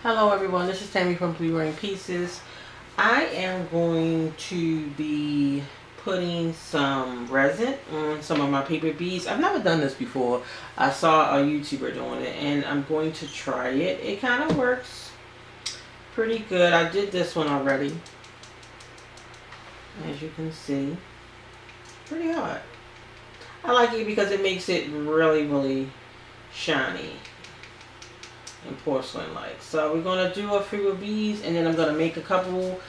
Hello everyone, this is Tammy from Blue Ring Pieces. I am going to be putting some resin on some of my paper beads. I've never done this before. I saw a YouTuber doing it and I'm going to try it. It kind of works pretty good. I did this one already. As you can see, pretty hot. I like it because it makes it really shiny and porcelain like. So we're gonna do a few of these and then I'm gonna make a couple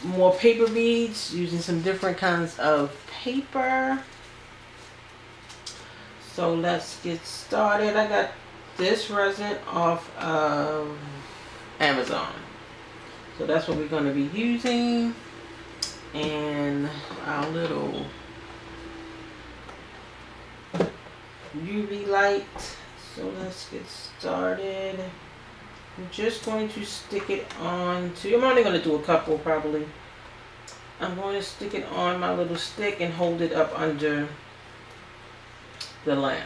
more paper beads using some different kinds of paper. So let's get started. I got this resin off of Amazon, so that's what we're going to be using, and our little UV light. So let's get started. I'm just going to stick it on to, I'm only going to do a couple probably. I'm going to stick it on my little stick and hold it up under the lamp.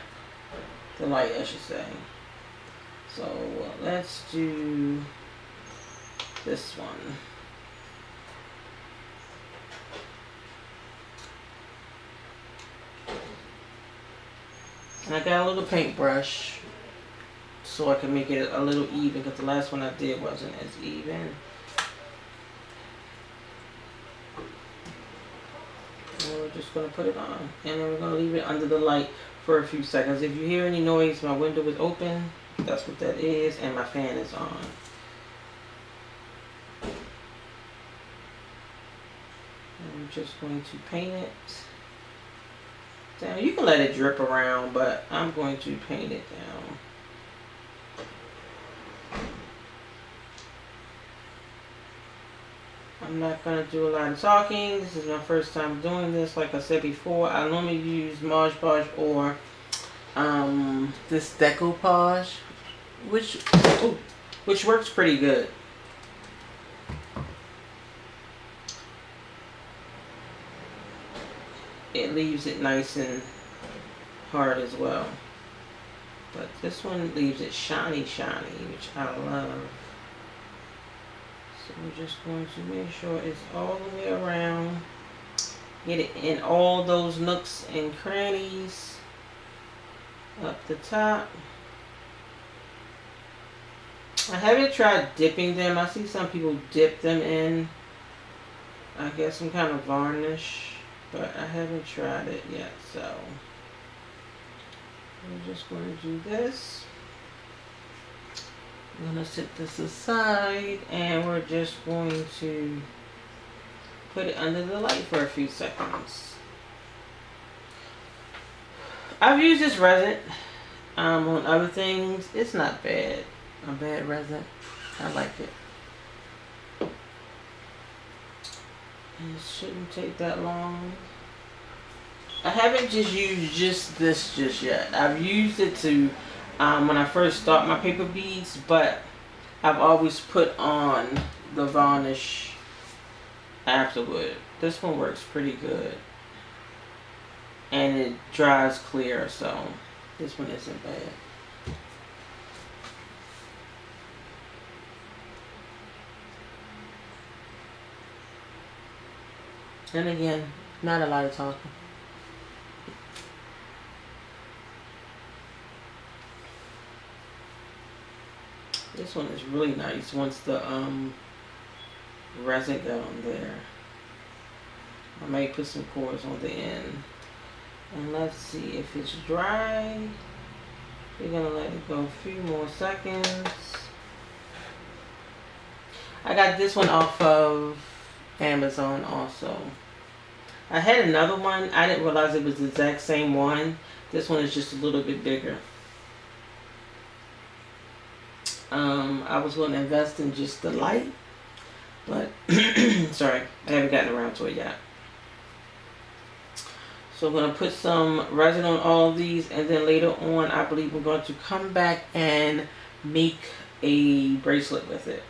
The light, I should say. So let's do this one. And I got a little paintbrush so I can make it a little even, because the last one I did wasn't as even. And we're just going to put it on, and then we're going to leave it under the light for a few seconds. If you hear any noise, my window is open, that's what that is, and my fan is on. And I'm just going to paint it down. You can let it drip around, but I'm going to paint it down. I'm not going to do a lot of talking. This is my first time doing this. Like I said before, I normally use Mod Podge or this decoupage, which works pretty good. It leaves it nice and hard as well. But this one leaves it shiny, which I love. So we're just going to make sure it's all the way around. Get it in all those nooks and crannies. Up the top. I haven't tried dipping them. I see some people dip them in, I guess, some kind of varnish, but I haven't tried it yet. So we're just going to do this. I'm going to set this aside and we're just going to put it under the light for a few seconds. I've used this resin on other things. It's not bad. A bad resin. I like it. And it shouldn't take that long. I haven't just used this just yet. I've used it to when I first start my paper beads, but I've always put on the varnish afterward. This one works pretty good. And it dries clear, so this one isn't bad. And again, not a lot of talking. This one is really nice once the resin got on there. I may put some cords on the end. And let's see if it's dry. We're gonna let it go a few more seconds. I got this one off of Amazon also. I had another one. I didn't realize it was the exact same one. This one is just a little bit bigger. I was going to invest in just the light, but sorry, I haven't gotten around to it yet. So I'm going to put some resin on all of these, and then later on I believe we're going to come back and make a bracelet with it.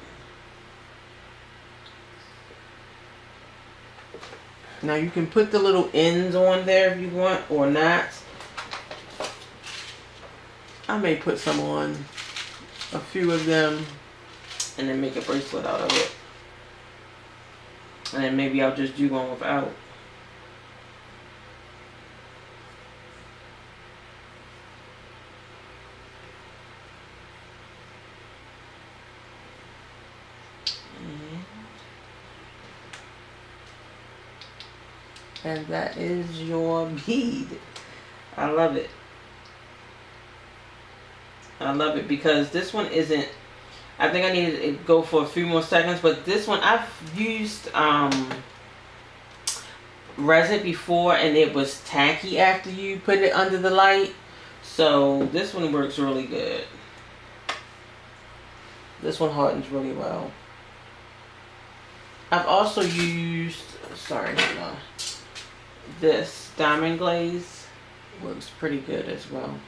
Now you can put the little ends on there if you want or not. I may put some on, a few of them, and then make a bracelet out of it. And then maybe I'll just do one without. And that is your bead. I love it. I love it because this one isn't, I think I need to go for a few more seconds, but this one I've used resin before and it was tacky after you put it under the light. So this one works really good. This one hardens really well. I've also used, sorry, hold on. This diamond glaze works pretty good as well.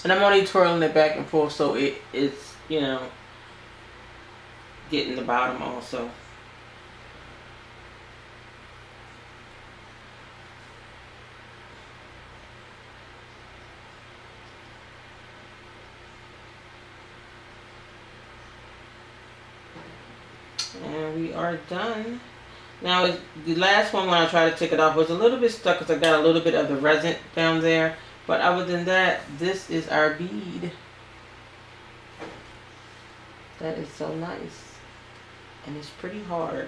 And I'm only twirling it back and forth so it's, you know, getting the bottom also. And we are done. Now, the last one when I tried to take it off was a little bit stuck because I got a little bit of the resin down there. But other than that, this is our bead. That is so nice. And it's pretty hard.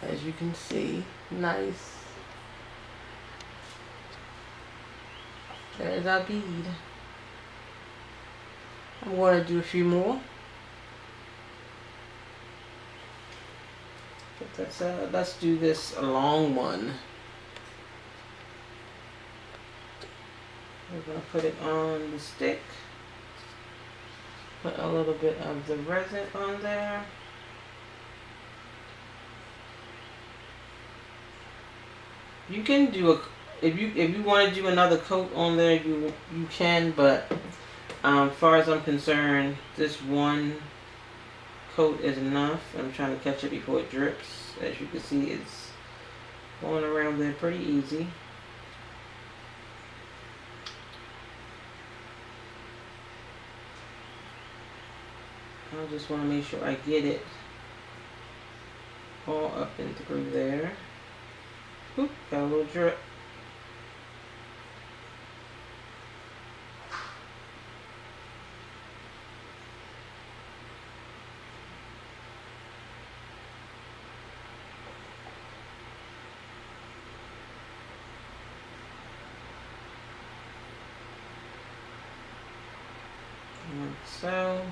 As you can see, nice. There's our bead. I'm going to do a few more. But let's do this long one. We're going to put it on the stick. Put a little bit of the resin on there. You can do if you want to do another coat on there, you can, but as far as I'm concerned, this one coat is enough. I'm trying to catch it before it drips. As you can see, it's going around there pretty easy. I just want to make sure I get it all up and through there. Oop, got a little drip. Like so.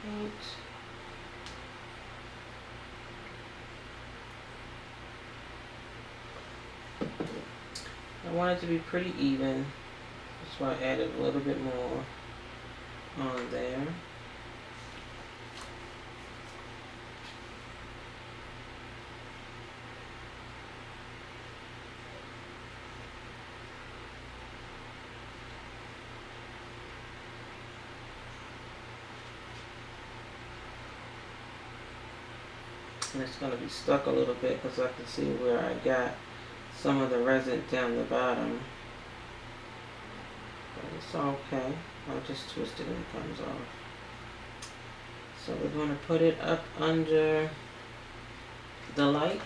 Paint. I want it to be pretty even. That's why I added a little bit more on there. And it's going to be stuck a little bit because I can see where I got some of the resin down the bottom. But it's okay. I'll just twist it and it comes off. So we're going to put it up under the light.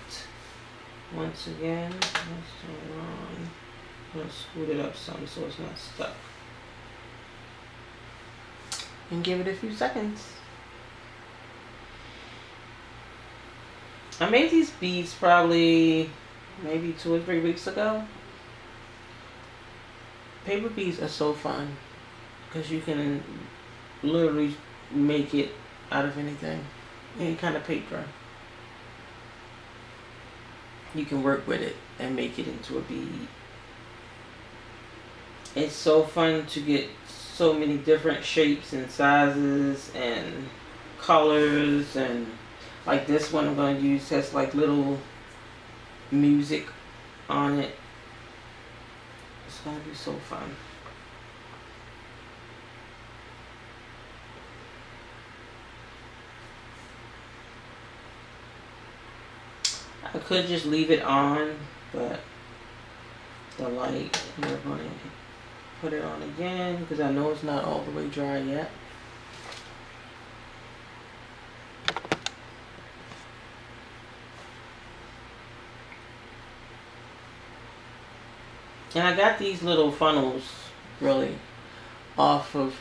Once again, let's turn it on. I'm going to scoot it up some so it's not stuck. And give it a few seconds. I made these beads probably maybe 2 or 3 weeks ago. Paper beads are so fun because you can literally make it out of anything, any kind of paper. You can work with it and make it into a bead. It's so fun to get so many different shapes and sizes and colors, and Like this one I'm going to use has like little music on it. It's going to be so fun. I could just leave it on, but the light, we're going to put it on again because I know it's not all the way dry yet. And I got these little funnels really off of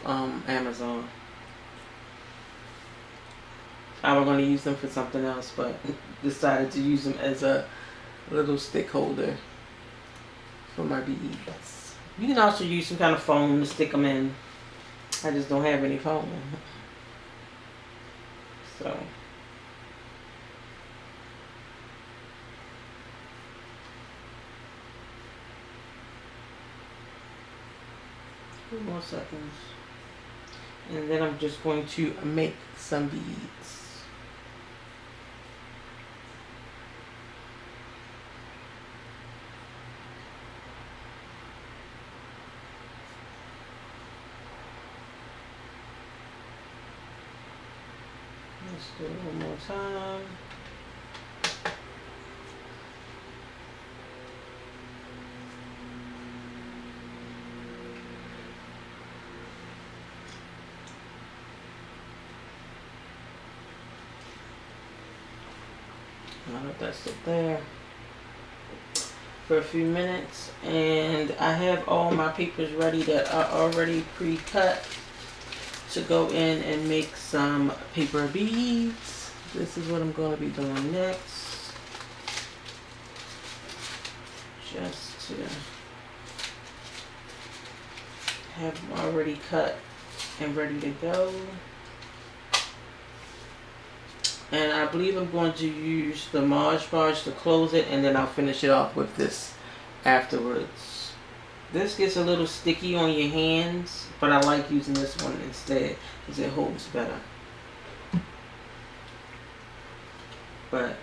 Amazon. I was going to use them for something else, but decided to use them as a little stick holder for my beads. You can also use some kind of foam to stick them in. I just don't have any foam. So. Few more seconds. And then I'm just going to make some beads. Let's do it one more time. I'll let that sit there for a few minutes, and I have all my papers ready that are already pre-cut to go in and make some paper beads. This is what I'm going to be doing next. Just to have them already cut and ready to go. And I believe I'm going to use the Mod Podge to close it, and then I'll finish it off with this afterwards. This gets a little sticky on your hands, but I like using this one instead because it holds better. But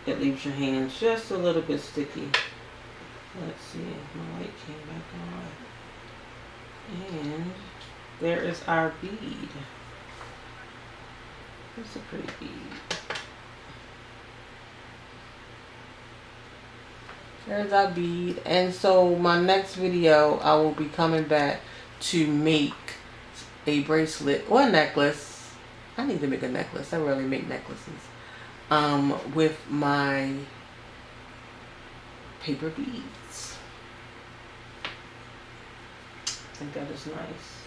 it leaves your hands just a little bit sticky. Let's see if my light came back on. And there is our bead. It's a pretty bead. There's our bead. And so my next video, I will be coming back to make a bracelet or a necklace. I need to make a necklace. I rarely make necklaces. With my paper beads. I think that is nice.